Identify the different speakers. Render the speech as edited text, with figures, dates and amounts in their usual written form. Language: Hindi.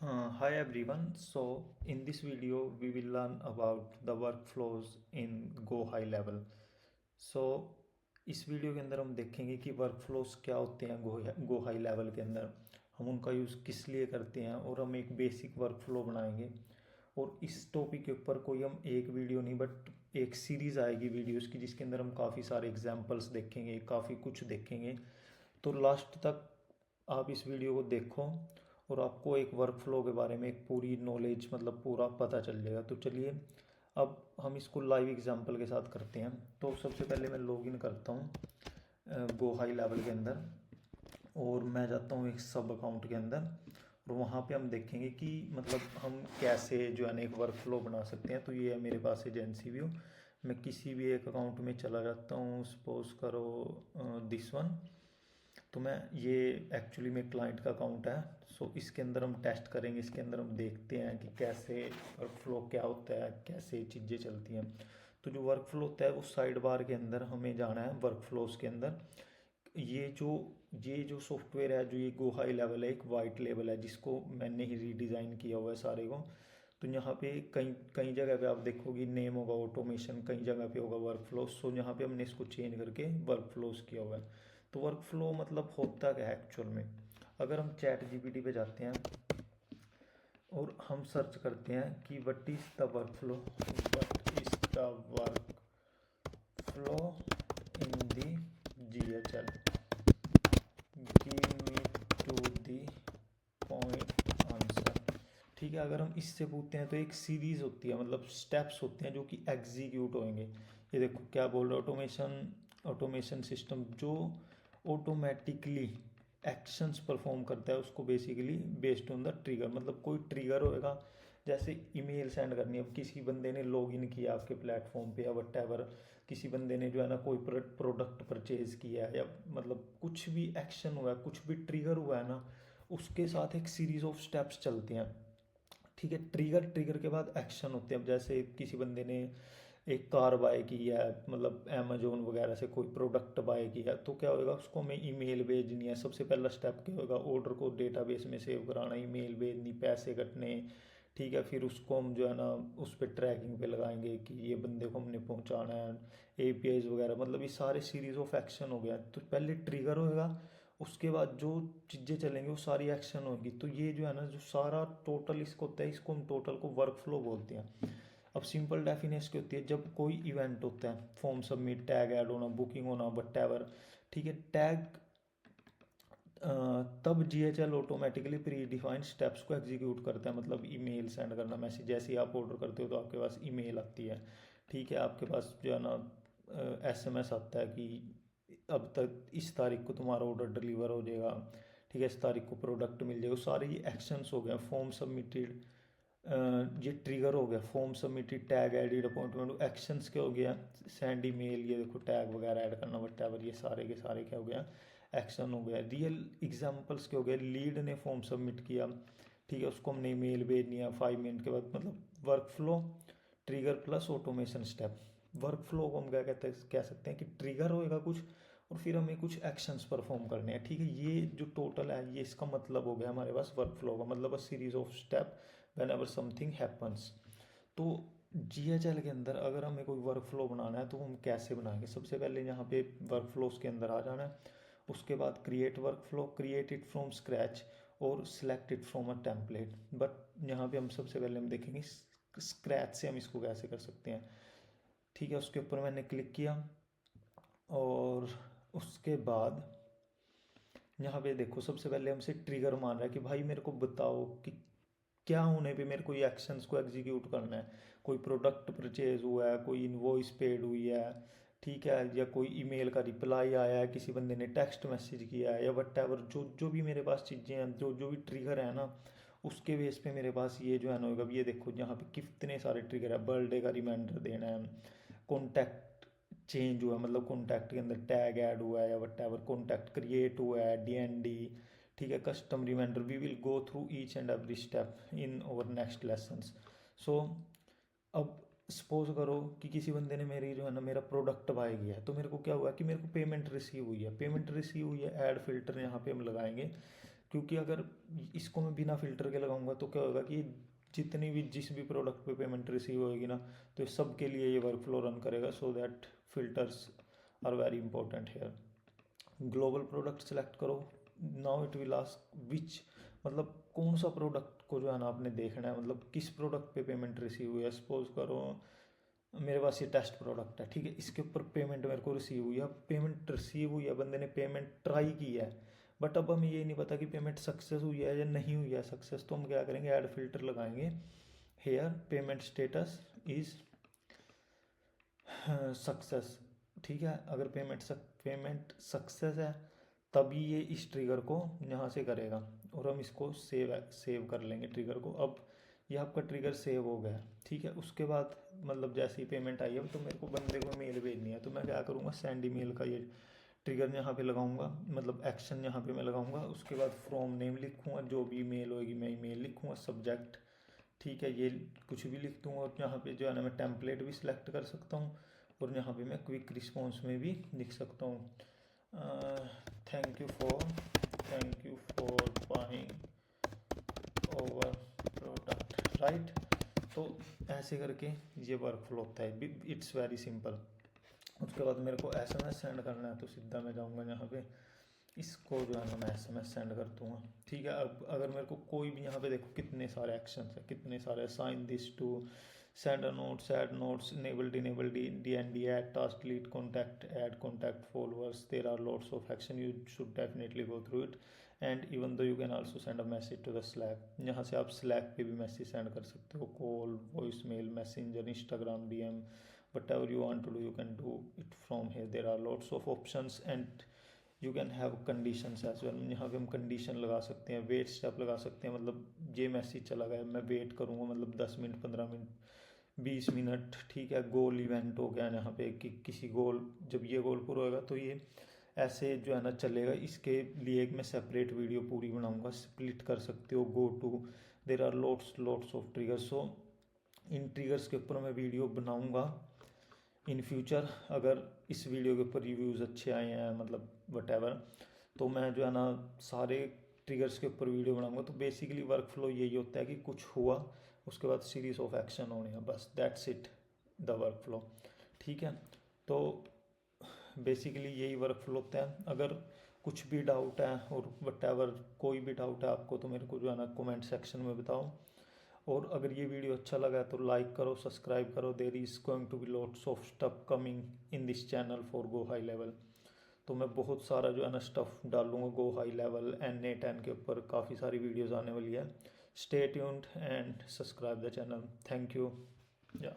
Speaker 1: Hi everyone. So in this video we will learn about the workflows in Go High Level. So इस वीडियो के अंदर हम देखेंगे कि वर्कफ्लोज क्या होते हैं गो हाई लेवल के अंदर, हम उनका यूज़ किस लिए करते हैं और हम एक बेसिक वर्कफ्लो बनाएंगे। और इस टॉपिक के ऊपर कोई हम एक वीडियो नहीं बट एक सीरीज़ आएगी वीडियोस की, जिसके अंदर हम काफ़ी सारे एग्जांपल्स देखेंगे, काफ़ी कुछ देखेंगे। तो लास्ट तक आप इस वीडियो को देखो और आपको एक वर्कफ्लो के बारे में एक पूरी नॉलेज मतलब पूरा पता चल जाएगा। तो चलिए अब हम इसको लाइव एग्जांपल के साथ करते हैं। तो सबसे पहले मैं लॉगिन करता हूँ गो हाई लेवल के अंदर और मैं जाता हूँ एक सब अकाउंट के अंदर, और वहाँ पे हम देखेंगे कि मतलब हम कैसे जो है ना एक वर्कफ्लो बना सकते हैं। तो ये है मेरे पास एजेंसी व्यू। मैं किसी भी एक अकाउंट में चला जाता हूँ, सपोज करो दिस वन। तो मैं ये एक्चुअली में क्लाइंट का अकाउंट है। सो इसके अंदर हम टेस्ट करेंगे, इसके अंदर हम देखते हैं कि कैसे वर्कफ्लो क्या होता है, कैसे चीज़ें चलती हैं। तो जो वर्कफ्लो होता है उस साइड बार के अंदर हमें जाना है वर्कफ्लोज के अंदर। ये जो सॉफ्टवेयर है, जो ये गो हाई लेवल है, एक वाइट लेवल है जिसको मैंने ही रीडिज़ाइन किया हुआ है सारे को। तो यहाँ पे कई कई जगह पे आप देखोगे नेम होगा ऑटोमेशन, कई जगह पे होगा वर्कफ्लो। सो यहाँ पे हमने इसको चेंज करके वर्कफ्लोज किया हुआ है। तो वर्कफ्लो मतलब होता क्या है एक्चुअल में। अगर हम चैट जीपीटी पे जाते हैं और हम सर्च करते हैं कि what is the workflow, what is the workflow in the GHL, give me to the point answer. ठीक है, अगर हम इससे पूछते हैं तो एक सीरीज होती है, मतलब स्टेप्स होते हैं जो कि एग्जीक्यूट होंगे। ये देखो क्या बोल रहा है, ऑटोमेशन ऑटोमेशन सिस्टम जो ऑटोमेटिकली एक्शंस परफॉर्म करता है उसको basically based on the trigger. मतलब कोई ट्रिगर होएगा, जैसे ईमेल सेंड करनी है, अब किसी बंदे ने लॉग इन किया आपके प्लेटफॉर्म पे या वट एवर, किसी बंदे ने जो है ना कोई प्रोडक्ट परचेज किया है, या मतलब कुछ भी एक्शन हुआ है, कुछ भी ट्रिगर हुआ है ना, उसके साथ एक सीरीज ऑफ स्टेप्स चलते हैं। ठीक है, ट्रिगर ट्रिगर के बाद एक्शन होते हैं। अब जैसे किसी बंदे ने एक कार बाय की है, मतलब अमेजोन वगैरह से कोई प्रोडक्ट बाय किया, तो क्या होगा, उसको हमें ईमेल भेजनी है। सबसे पहला स्टेप क्या होगा, ऑर्डर को डेटाबेस में सेव कराना, ईमेल भेजनी, पैसे कटने। ठीक है, फिर उसको हम जो है ना उस पर ट्रैकिंग पे लगाएंगे कि ये बंदे को हमने पहुंचाना है, एपीआईज वगैरह, मतलब ये सारे सीरीज ऑफ एक्शन हो गया। तो पहले ट्रिगर होएगा, उसके बाद जो चीज़ें चलेंगी वो सारी एक्शन होगी। तो ये जो है ना जो सारा टोटल इसको होता है, इसको हम टोटल को वर्क फ्लो बोलते हैं। अब सिंपल डेफिनेशन क्या होती है, जब कोई इवेंट होता है, फॉर्म सबमिट, टैग ऐड होना, बुकिंग होना, वट एवर। ठीक है, टैग तब जीएचएल ऑटोमेटिकली प्री डिफाइंड स्टेप्स को एग्जीक्यूट करता है। मतलब ईमेल सेंड करना, मैसेज, जैसे ही आप ऑर्डर करते हो तो आपके पास ईमेल आती है। ठीक है, आपके पास जो है ना एसएमएस आता है कि अब तक इस तारीख को तुम्हारा ऑर्डर डिलीवर हो जाएगा। ठीक है, इस तारीख को प्रोडक्ट मिल जाएगा। सारे ये एक्शंस हो गए, फॉर्म सबमिटेड, ये ट्रिगर हो गया, form submitted, tag added, appointment, actions क्या हो गया, सेंड ईमेल, ये देखो टैग वगैरह ऐड करना, वट एवर, ये सारे के सारे क्या हो गया, एक्शन हो गया। रियल एग्जांपल्स क्या हो गया, लीड ने फॉर्म सबमिट किया, ठीक है, उसको हमने ईमेल भेजनी है 5 मिनट के बाद। मतलब work flow, trigger plus automation step. Work flow को हम क्या कहते हैं, कह सकते हैं कि ट्रिगर होएगा कुछ और फिर हमें कुछ एक्शंस परफॉर्म करने हैं। ठीक है, ये जो टोटल है ये इसका मतलब हो गया हमारे पास वर्क फ्लो का, मतलब a series of step when ever something happens. तो जीएचएल के अंदर अगर हमें कोई वर्क फ्लो बनाना है तो हम कैसे बनाएंगे, सबसे पहले यहाँ पे वर्क फ्लोज के अंदर आ जाना है। उसके बाद create workflow, create it from scratch और select it from a template. But यहाँ पे हम सबसे पहले हम देखेंगे स्क्रैच से हम इसको कैसे कर सकते हैं। ठीक है, उसके ऊपर मैंने क्लिक किया और उसके बाद यहाँ पे देखो सबसे पहले हमसे ट्रिगर मान रहा है कि भाई मेरे को बताओ कि क्या होने पे मेरे को ये एक्शंस को एग्जीक्यूट करना है। कोई प्रोडक्ट परचेज हुआ है, कोई इनवॉइस पेड हुई है, ठीक है, या कोई ईमेल का रिप्लाई आया है, किसी बंदे ने टेक्स्ट मैसेज किया है, या वट एवर, जो जो भी मेरे पास चीज़ें हैं, जो जो भी ट्रिगर है ना, उसके बेस पे मेरे पास ये जो है ना होगा। ये देखो यहाँ पे कितने सारे ट्रिगर है, बर्थडे का रिमाइंडर देना है, कॉन्टैक्ट चेंज हुआ है, मतलब कॉन्टैक्ट के अंदर टैग ऐड हुआ है या वट एवर, कॉन्टैक्ट क्रिएट हुआ है, डीएनडी। ठीक है, custom reminder, we will go through each and every step in our next lessons. So अब सपोज करो कि किसी बंदे ने मेरी जो है ना मेरा प्रोडक्ट बाय किया है, तो मेरे को क्या हुआ कि मेरे को पेमेंट रिसीव हुई है, पेमेंट रिसीव हुई है, ऐड फिल्टर यहाँ पे हम लगाएंगे क्योंकि अगर इसको मैं बिना फिल्टर के लगाऊंगा तो क्या होगा कि जितनी भी जिस भी प्रोडक्ट पे पेमेंट रिसीव होएगी ना, तो सब के लिए ये वर्क फ्लो रन करेगा। So that filters are very important here. Global product select करो। Now it will ask which, मतलब कौन सा प्रोडक्ट को जो है ना आपने देखना है, मतलब किस प्रोडक्ट पे पेमेंट रिसीव हुई है। सपोज करो मेरे पास ये टेस्ट प्रोडक्ट है, ठीक है, इसके ऊपर पेमेंट मेरे को रिसीव हुई है। पेमेंट रिसीव हुई है, बंदे ने पेमेंट ट्राई की है, बट अब हमें ये नहीं पता कि पेमेंट सक्सेस हुई है या नहीं हुई है सक्सेस। तो हम क्या करेंगे, ऐड फिल्टर लगाएंगे। Here payment status is success, ठीक है। अगर पेमेंट सक्सेस है तभी ये इस ट्रिगर को यहाँ से करेगा, और हम इसको सेव कर लेंगे ट्रिगर को। अब ये आपका ट्रिगर सेव हो गया, ठीक है। उसके बाद मतलब जैसे ही पेमेंट आई है तो मेरे को बंदे को मेल भेजनी है, तो मैं क्या करूँगा, सेंड ईमेल का ये ट्रिगर यहाँ पे लगाऊंगा, मतलब एक्शन यहाँ पे मैं लगाऊंगा। उसके बाद फ्रॉम नेम लिखूँगा, जो भी ईमेल होगी मैं ईमेल लिखूँगा, सब्जेक्ट, ठीक है, ये कुछ भी लिख दूँगा। और यहाँ पे जो है ना मैं टेम्पलेट भी सिलेक्ट कर सकता हूँ, और यहाँ पे मैं क्विक रिस्पॉन्स में भी लिख सकता हूँ thank you for buying over product, right. तो ऐसे करके ये वर्क फ्लो होता है, इट्स वेरी सिंपल। उसके बाद मेरे को एसएमएस सेंड करना है, तो सीधा मैं जाऊँगा यहाँ पे, इसको जो है ना मैं एसएमएस सेंड कर दूँगा, ठीक है। अब अगर मेरे को कोई भी, यहाँ पे देखो कितने सारे एक्शंस है, कितने सारे, sign this to, send a notes, add notes, enable DND, add task, delete contact, add contact followers, there are lots of action, you should definitely go through it. And even though you can also send a message to the Slack, यहाँ से आप स्लैक पे भी मैसेज सेंड कर सकते हो, call, voice mail, Messenger, Instagram DM, whatever you want to do you can do it from here. There are lots of options and you can have conditions as well. यहाँ पे हम कंडीशन लगा सकते हैं, वेट स्टेप लगा सकते हैं, मतलब ये मैसेज चला गया, मैं वेट करूँगा, मतलब 10 मिनट, 15 मिनट, 20 मिनट, ठीक है। गोल इवेंट हो गया यहाँ पे कि किसी गोल, जब ये गोल पूरा होगा तो ये ऐसे जो है ना चलेगा। इसके लिए एक मैं सेपरेट वीडियो पूरी बनाऊंगा, स्प्लिट कर सकते हो, go to, there are lots of triggers. So इन ट्रिगर्स के ऊपर मैं वीडियो बनाऊंगा इन फ्यूचर। अगर इस वीडियो के ऊपर रिव्यूज़ अच्छे आए हैं, मतलब वटेवर, तो मैं जो है ना सारे ट्रिगर्स के ऊपर वीडियो बनाऊंगा। तो बेसिकली वर्क फ्लो यही होता है कि कुछ हुआ, उसके बाद सीरीज ऑफ एक्शन होने हैं, बस that's it the work flow, ठीक है। तो बेसिकली यही वर्क फ्लो होता है। अगर कुछ भी डाउट है और वटेवर कोई भी डाउट है आपको, तो मेरे को जो है ना कमेंट सेक्शन में बताओ। और अगर ये वीडियो अच्छा लगा तो लाइक करो, सब्सक्राइब करो। There is going to be lots of stuff coming in this channel for Go High Level. तो मैं बहुत सारा जो है ना स्टफ डालूंगा गो हाई लेवल, NA10 के ऊपर काफ़ी सारी वीडियोस आने वाली है। Stay tuned and subscribe the channel. Thank you. या